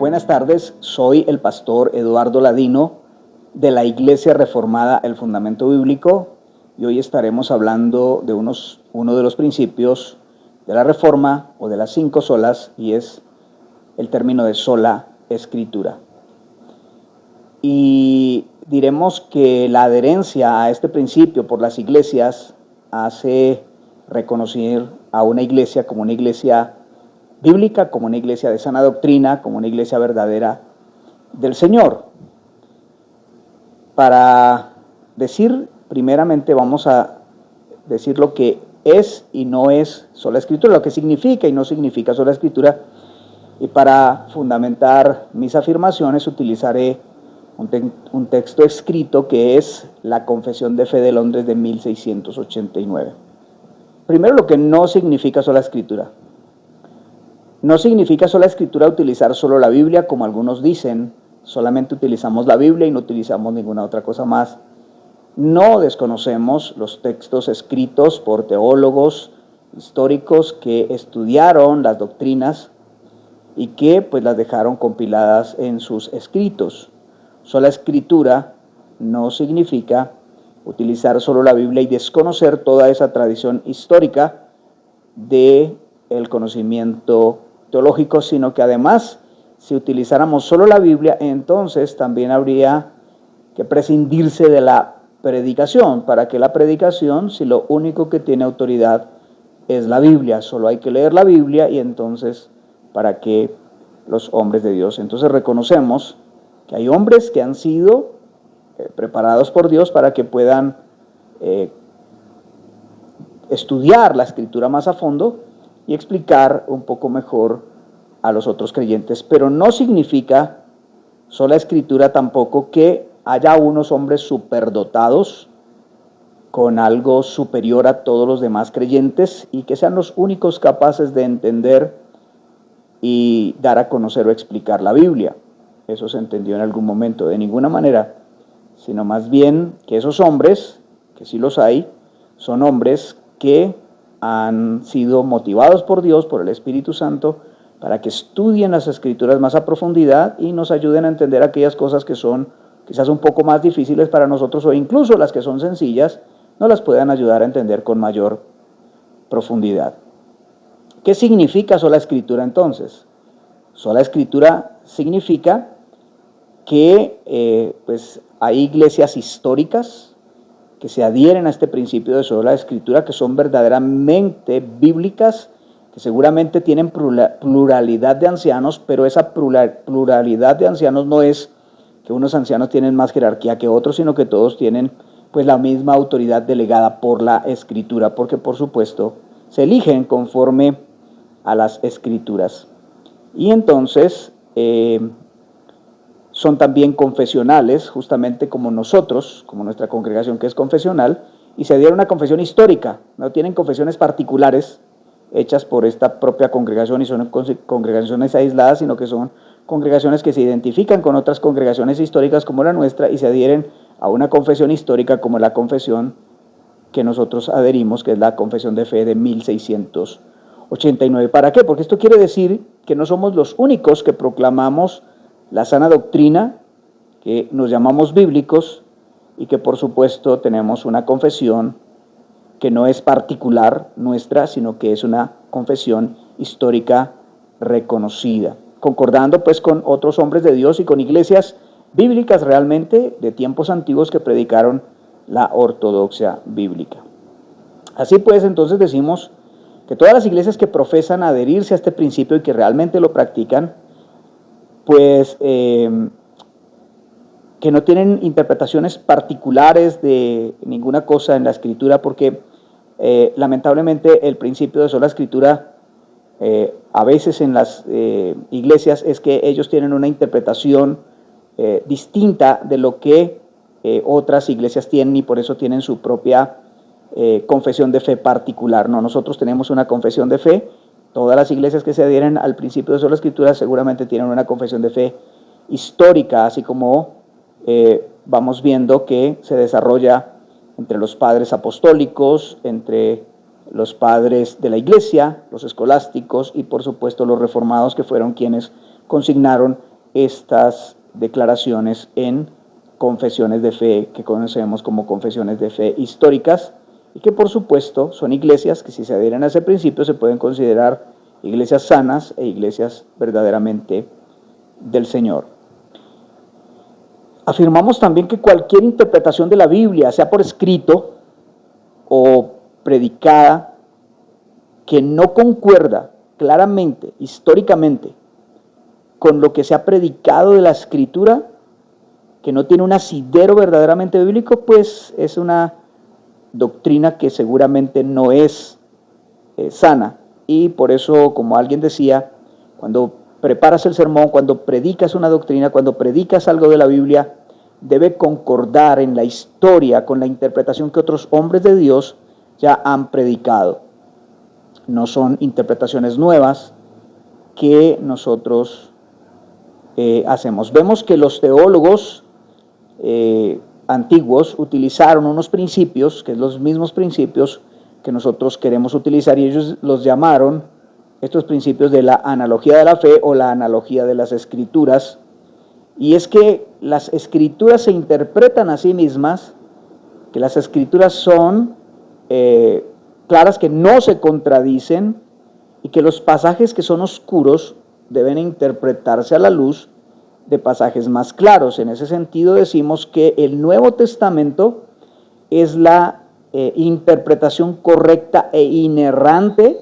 Buenas tardes, soy el pastor Eduardo Ladino de la Iglesia Reformada El Fundamento Bíblico y hoy estaremos hablando de uno de los principios de la Reforma o de las 5 solas, y es el término de sola escritura. Y diremos que la adherencia a este principio por las iglesias hace reconocer a una iglesia como una iglesia bíblica, como una iglesia de sana doctrina, como una iglesia verdadera del Señor. Para decir, primeramente vamos a decir lo que es y no es sola escritura, lo que significa y no significa sola escritura, y para fundamentar mis afirmaciones utilizaré un texto escrito que es la Confesión de Fe de Londres de 1689. Primero, lo que no significa sola escritura. No significa sola escritura utilizar solo la Biblia, como algunos dicen, solamente utilizamos la Biblia y no utilizamos ninguna otra cosa más. No desconocemos los textos escritos por teólogos históricos que estudiaron las doctrinas y que pues las dejaron compiladas en sus escritos. Sola escritura no significa utilizar solo la Biblia y desconocer toda esa tradición histórica del conocimiento teológico, sino que además, si utilizáramos solo la Biblia, entonces también habría que prescindirse de la predicación. ¿Para qué la predicación si lo único que tiene autoridad es la Biblia? Solo hay que leer la Biblia y entonces, ¿para qué los hombres de Dios? Entonces reconocemos que hay hombres que han sido preparados por Dios para que puedan estudiar la Escritura más a fondo y explicar un poco mejor a los otros creyentes. Pero no significa sola escritura tampoco que haya unos hombres superdotados con algo superior a todos los demás creyentes y que sean los únicos capaces de entender y dar a conocer o explicar la Biblia. Eso se entendió en algún momento, de ninguna manera, sino más bien que esos hombres, que sí los hay, son hombres que han sido motivados por Dios, por el Espíritu Santo, para que estudien las Escrituras más a profundidad y nos ayuden a entender aquellas cosas que son quizás un poco más difíciles para nosotros, o incluso las que son sencillas, nos las puedan ayudar a entender con mayor profundidad. ¿Qué significa sola escritura entonces? Sola escritura significa que pues hay iglesias históricas que se adhieren a este principio de sola escritura, que son verdaderamente bíblicas, que seguramente tienen pluralidad de ancianos, pero esa pluralidad de ancianos no es que unos ancianos tienen más jerarquía que otros, sino que todos tienen pues la misma autoridad delegada por la Escritura, porque por supuesto se eligen conforme a las Escrituras. Y entonces son también confesionales, justamente como nosotros, como nuestra congregación que es confesional, y se adhieren a una confesión histórica, no tienen confesiones particulares hechas por esta propia congregación y son congregaciones aisladas, sino que son congregaciones que se identifican con otras congregaciones históricas como la nuestra y se adhieren a una confesión histórica como la confesión que nosotros adherimos, que es la Confesión de Fe de 1689. ¿Para qué? Porque esto quiere decir que no somos los únicos que proclamamos la sana doctrina, que nos llamamos bíblicos y que por supuesto tenemos una confesión que no es particular nuestra, sino que es una confesión histórica reconocida, concordando pues con otros hombres de Dios y con iglesias bíblicas realmente de tiempos antiguos que predicaron la ortodoxia bíblica. Así pues, entonces decimos que todas las iglesias que profesan adherirse a este principio y que realmente lo practican, pues que no tienen interpretaciones particulares de ninguna cosa en la Escritura, porque lamentablemente el principio de sola escritura a veces en las iglesias es que ellos tienen una interpretación distinta de lo que otras iglesias tienen y por eso tienen su propia confesión de fe particular. No, nosotros tenemos una confesión de fe. Todas las iglesias que se adhieren al principio de sola escritura seguramente tienen una confesión de fe histórica, así como vamos viendo que se desarrolla entre los padres apostólicos, entre los padres de la iglesia, los escolásticos y por supuesto los reformados, que fueron quienes consignaron estas declaraciones en confesiones de fe que conocemos como confesiones de fe históricas y que por supuesto son iglesias que si se adhieren a ese principio se pueden considerar iglesias sanas e iglesias verdaderamente del Señor. Afirmamos también que cualquier interpretación de la Biblia, sea por escrito o predicada, que no concuerda claramente, históricamente, con lo que se ha predicado de la Escritura, que no tiene un asidero verdaderamente bíblico, pues es una doctrina que seguramente no es sana. Y por eso, como alguien decía, cuando preparas el sermón, cuando predicas una doctrina, cuando predicas algo de la Biblia, debe concordar en la historia con la interpretación que otros hombres de Dios ya han predicado. No son interpretaciones nuevas que nosotros hacemos. Vemos que los teólogos antiguos utilizaron unos principios, que son los mismos principios que nosotros queremos utilizar, y ellos los llamaron estos principios de la analogía de la fe o la analogía de las escrituras. Y es que las escrituras se interpretan a sí mismas, que las escrituras son claras, que no se contradicen, y que los pasajes que son oscuros deben interpretarse a la luz de pasajes más claros. En ese sentido decimos que el Nuevo Testamento es la interpretación correcta e inerrante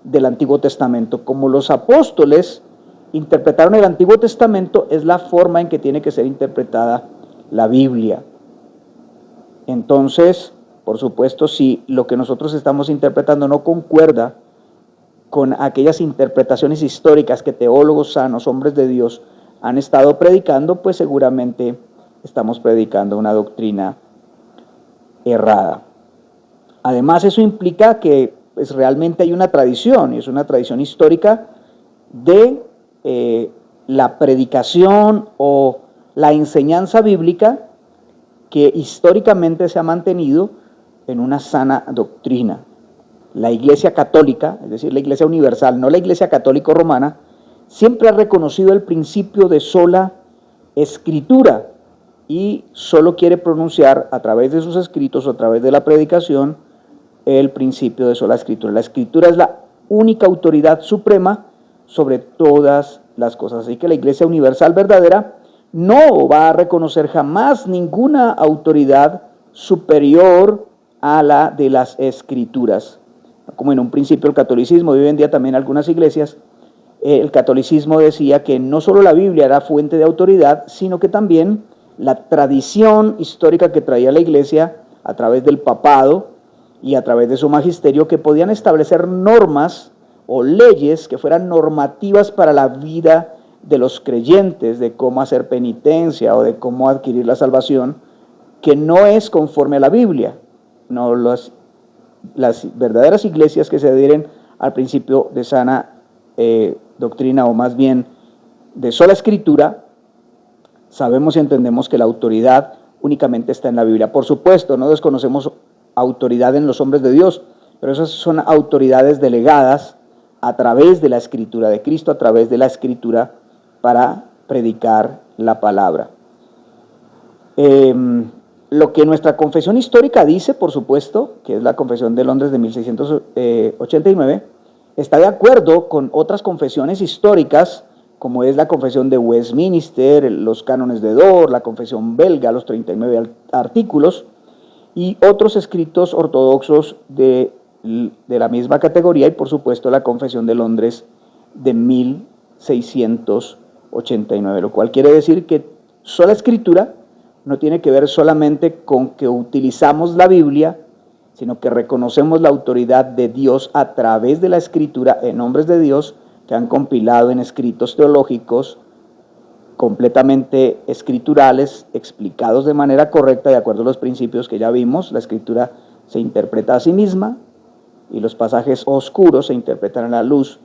del Antiguo Testamento. Como los apóstoles interpretaron el Antiguo Testamento, es la forma en que tiene que ser interpretada la Biblia. Entonces, por supuesto, si lo que nosotros estamos interpretando no concuerda con aquellas interpretaciones históricas que teólogos sanos, hombres de Dios, han estado predicando, pues seguramente estamos predicando una doctrina errada. Además, eso implica que pues, realmente hay una tradición, y es una tradición histórica de la predicación o la enseñanza bíblica que históricamente se ha mantenido en una sana doctrina. La Iglesia Católica, es decir, la Iglesia Universal, no la Iglesia Católica Romana, siempre ha reconocido el principio de sola escritura y solo quiere pronunciar a través de sus escritos o a través de la predicación el principio de sola escritura. La escritura es la única autoridad suprema sobre todas las cosas. Así que la Iglesia Universal verdadera no va a reconocer jamás ninguna autoridad superior a la de las Escrituras. Como en un principio el catolicismo, y hoy en día también algunas iglesias, el catolicismo decía que no solo la Biblia era fuente de autoridad, sino que también la tradición histórica que traía la Iglesia a través del papado y a través de su magisterio, que podían establecer normas o leyes que fueran normativas para la vida de los creyentes, de cómo hacer penitencia o de cómo adquirir la salvación, que no es conforme a la Biblia. No, las verdaderas iglesias que se adhieren al principio de sana doctrina, o más bien de sola escritura, sabemos y entendemos que la autoridad únicamente está en la Biblia. Por supuesto, no desconocemos autoridad en los hombres de Dios, pero esas son autoridades delegadas a través de la escritura de Cristo, a través de la escritura para predicar la palabra. Lo que nuestra confesión histórica dice, por supuesto, que es la Confesión de Londres de 1689, está de acuerdo con otras confesiones históricas, como es la Confesión de Westminster, los cánones de Dort, la Confesión belga, los 39 artículos, y otros escritos ortodoxos de la misma categoría, y por supuesto la Confesión de Londres de 1689, lo cual quiere decir que sola escritura no tiene que ver solamente con que utilizamos la Biblia, sino que reconocemos la autoridad de Dios a través de la escritura en hombres de Dios que han compilado en escritos teológicos completamente escriturales, explicados de manera correcta de acuerdo a los principios que ya vimos. La escritura se interpreta a sí misma y los pasajes oscuros se interpretan a la luz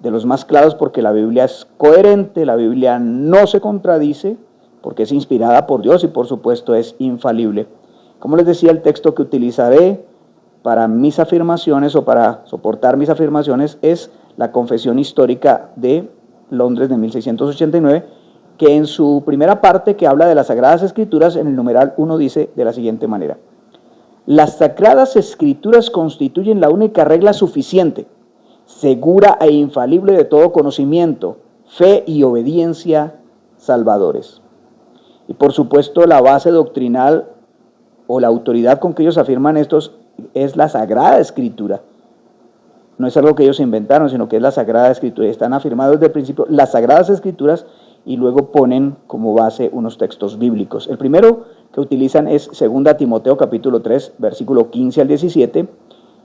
de los más claros, porque la Biblia es coherente, la Biblia no se contradice, porque es inspirada por Dios y por supuesto es infalible. Como les decía, el texto que utilizaré para mis afirmaciones o para soportar mis afirmaciones es la Confesión Histórica de Londres de 1689, que en su primera parte, que habla de las Sagradas Escrituras, en el numeral 1 dice de la siguiente manera: las Sagradas Escrituras constituyen la única regla suficiente, segura e infalible de todo conocimiento, fe y obediencia salvadores. Y por supuesto la base doctrinal o la autoridad con que ellos afirman estos es la Sagrada Escritura. No es algo que ellos inventaron, sino que es la Sagrada Escritura. Están afirmados desde el principio las Sagradas Escrituras y luego ponen como base unos textos bíblicos. El primero que utilizan es 2 Timoteo capítulo 3, versículo 15 al 17,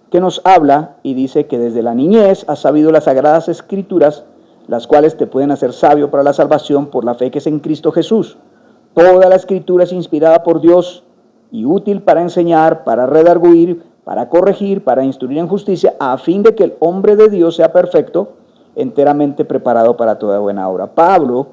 que nos habla y dice que desde la niñez has sabido las Sagradas Escrituras, las cuales te pueden hacer sabio para la salvación por la fe que es en Cristo Jesús. Toda la Escritura es inspirada por Dios y útil para enseñar, para redarguir, para corregir, para instruir en justicia, a fin de que el hombre de Dios sea perfecto, enteramente preparado para toda buena obra. Pablo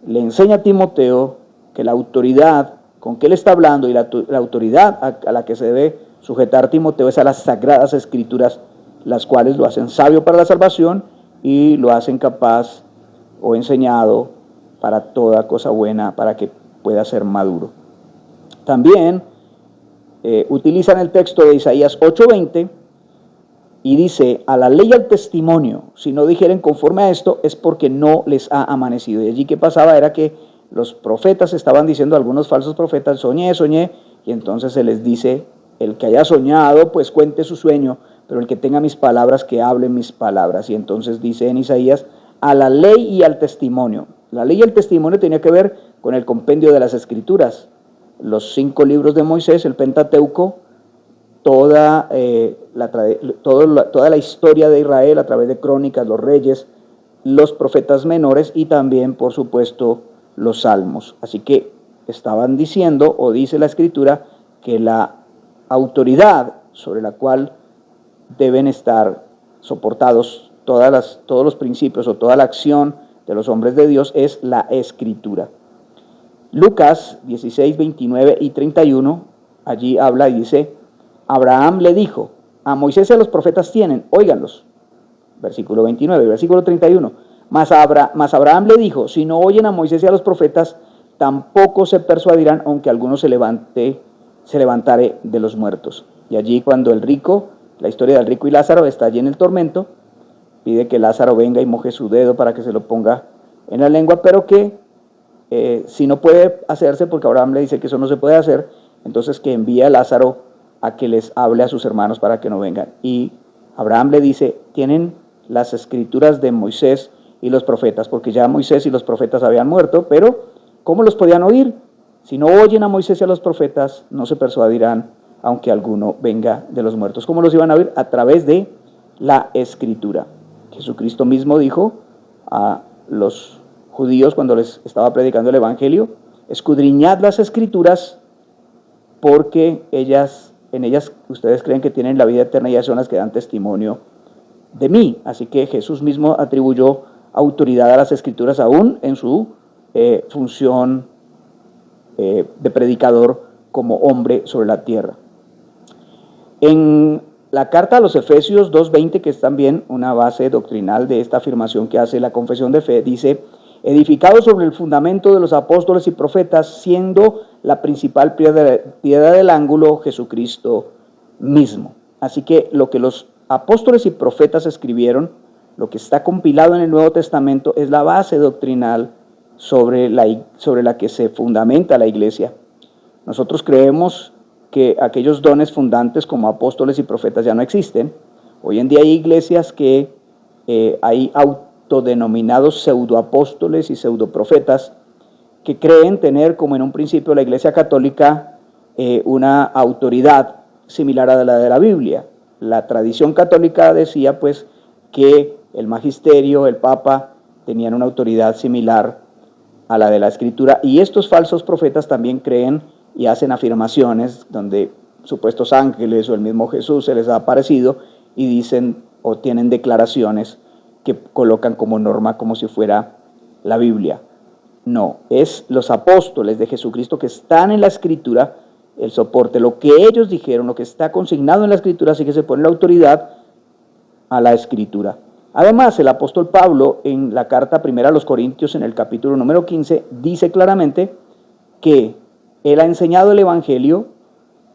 le enseña a Timoteo que la autoridad con que él está hablando y la autoridad a la que se debe sujetar Timoteo es a las Sagradas Escrituras, las cuales lo hacen sabio para la salvación y lo hacen capaz o enseñado para toda cosa buena, para que pueda ser maduro. También utilizan el texto de Isaías 8:20 y dice: a la ley y al testimonio, si no dijeren conforme a esto, es porque no les ha amanecido. Y allí que pasaba era que los profetas estaban diciendo, algunos falsos profetas, soñé, y entonces se les dice: el que haya soñado, pues cuente su sueño, pero el que tenga mis palabras, que hable mis palabras. Y entonces dice en Isaías: a la ley y al testimonio. La ley y el testimonio tenía que ver con el compendio de las Escrituras, los 5 libros de Moisés, el Pentateuco, toda la historia de Israel a través de crónicas, los reyes, los profetas menores y también, por supuesto, los salmos. Así que estaban diciendo, o dice la Escritura, que la autoridad sobre la cual deben estar soportados todos los principios o toda la acción de los hombres de Dios es la Escritura. Lucas 16, 29 y 31, allí habla y dice: Abraham le dijo: a Moisés y a los profetas tienen, óiganlos. Versículo 29, versículo 31. Mas Abraham le dijo: si no oyen a Moisés y a los profetas, tampoco se persuadirán, aunque alguno se levantare de los muertos. Y allí cuando el rico, la historia del rico y Lázaro, está allí en el tormento, pide que Lázaro venga y moje su dedo para que se lo ponga en la lengua, pero que si no puede hacerse, porque Abraham le dice que eso no se puede hacer, entonces que envíe a Lázaro a que les hable a sus hermanos para que no vengan. Y Abraham le dice: tienen las Escrituras de Moisés y los profetas, porque ya Moisés y los profetas habían muerto, pero ¿cómo los podían oír? Si no oyen a Moisés y a los profetas, no se persuadirán, aunque alguno venga de los muertos. ¿Cómo los iban a oír? A través de la Escritura. Jesucristo mismo dijo a los judíos cuando les estaba predicando el Evangelio: escudriñad las Escrituras, porque en ellas ustedes creen que tienen la vida eterna y ellas son las que dan testimonio de mí. Así que Jesús mismo atribuyó autoridad a las Escrituras aún en su función de predicador como hombre sobre la tierra. En la carta a los Efesios 2:20, que es también una base doctrinal de esta afirmación que hace la confesión de fe, dice: edificado sobre el fundamento de los apóstoles y profetas, siendo la principal piedra del ángulo Jesucristo mismo. Así que lo que los apóstoles y profetas escribieron, lo que está compilado en el Nuevo Testamento, es la base doctrinal sobre la que se fundamenta la iglesia. Nosotros creemos que aquellos dones fundantes como apóstoles y profetas ya no existen. Hoy en día hay iglesias que hay autodenominados pseudoapóstoles y pseudoprofetas que creen tener, como en un principio la Iglesia Católica, una autoridad similar a la de la Biblia. La tradición católica decía pues que el magisterio, el Papa, tenían una autoridad similar a la de la Escritura, y estos falsos profetas también creen y hacen afirmaciones donde supuestos ángeles o el mismo Jesús se les ha aparecido y dicen o tienen declaraciones que colocan como norma como si fuera la Biblia. No, es los apóstoles de Jesucristo que están en la Escritura, el soporte, lo que ellos dijeron, lo que está consignado en la Escritura, así que se pone la autoridad a la Escritura. Además, el apóstol Pablo en la carta primera a los Corintios, en el capítulo número 15, dice claramente que él ha enseñado el Evangelio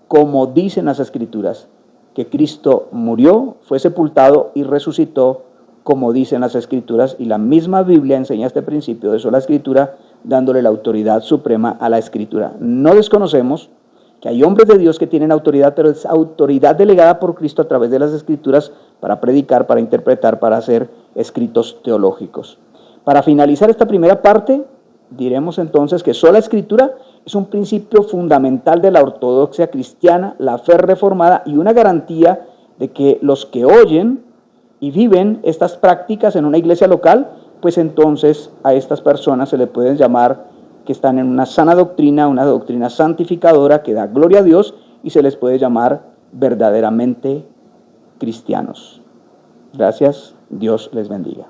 como dicen las Escrituras, que Cristo murió, fue sepultado y resucitó como dicen las Escrituras, y la misma Biblia enseña este principio de sola Escritura, dándole la autoridad suprema a la Escritura. No desconocemos que hay hombres de Dios que tienen autoridad, pero es autoridad delegada por Cristo a través de las Escrituras para predicar, para interpretar, para hacer escritos teológicos. Para finalizar esta primera parte, diremos entonces que sola Escritura es un principio fundamental de la ortodoxia cristiana, la fe reformada y una garantía de que los que oyen y viven estas prácticas en una iglesia local, pues entonces a estas personas se les puede llamar que están en una sana doctrina, una doctrina santificadora que da gloria a Dios, y se les puede llamar verdaderamente cristianos. Gracias, Dios les bendiga.